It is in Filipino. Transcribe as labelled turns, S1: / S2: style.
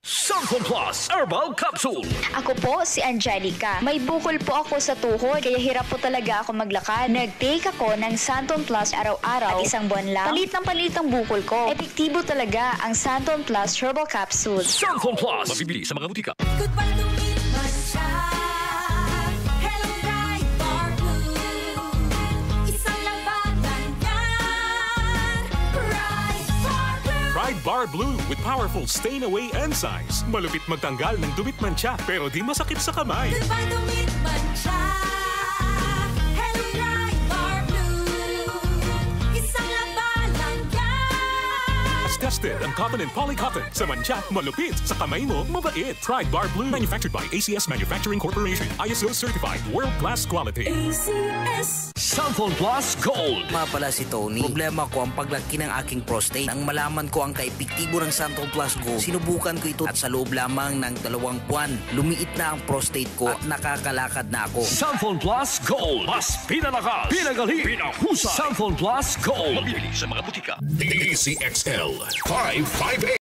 S1: Santon Plus Herbal Capsule.
S2: Ako po si Angelica. May bukol po ako sa tuhod, kaya hirap po talaga ako maglakad. Nag-take ako ng Santon Plus araw-araw at isang buwan lang. Palit ang bukol ko. Epektibo talaga ang Santon Plus Herbal Capsule.
S1: Santon Plus. Mabibili sa mga butika.
S3: Goodbye lumipas siya. Hello Ride Bar Blue. Isang labanan yan. Ride Bar Blue.
S4: Ride Bar Blue with powerful stain-away enzymes. Malupit magtanggal ng dumit mancha pero di masakit sa kamay.
S3: Goodbye lumipas siya. Hello Ride Bar Blue. Isang labanan yan.
S4: As tested ang cotton and polycotton. Sa mancha, malupit. Sa kamay mo, mabait. Ride Bar Blue. Manufactured by ACS Manufacturing Corporation. ISO certified. World-class quality.
S3: ACS.
S1: Santon Plus Gold.
S5: Nga pala si Tony. Problema ko ang paglaki ng aking prostate. Nang malaman ko ang kaepektibo ng Santon Plus Gold, sinubukan ko ito at sa loob lamang ng 2 buwan, lumiit na ang prostate ko at nakakalakad na ako.
S1: Santon Plus Gold. Mas pinalakas, pinagaling, pinahusay. Santon Plus Gold. Mabibili sa mga butika.
S6: DCXL 558.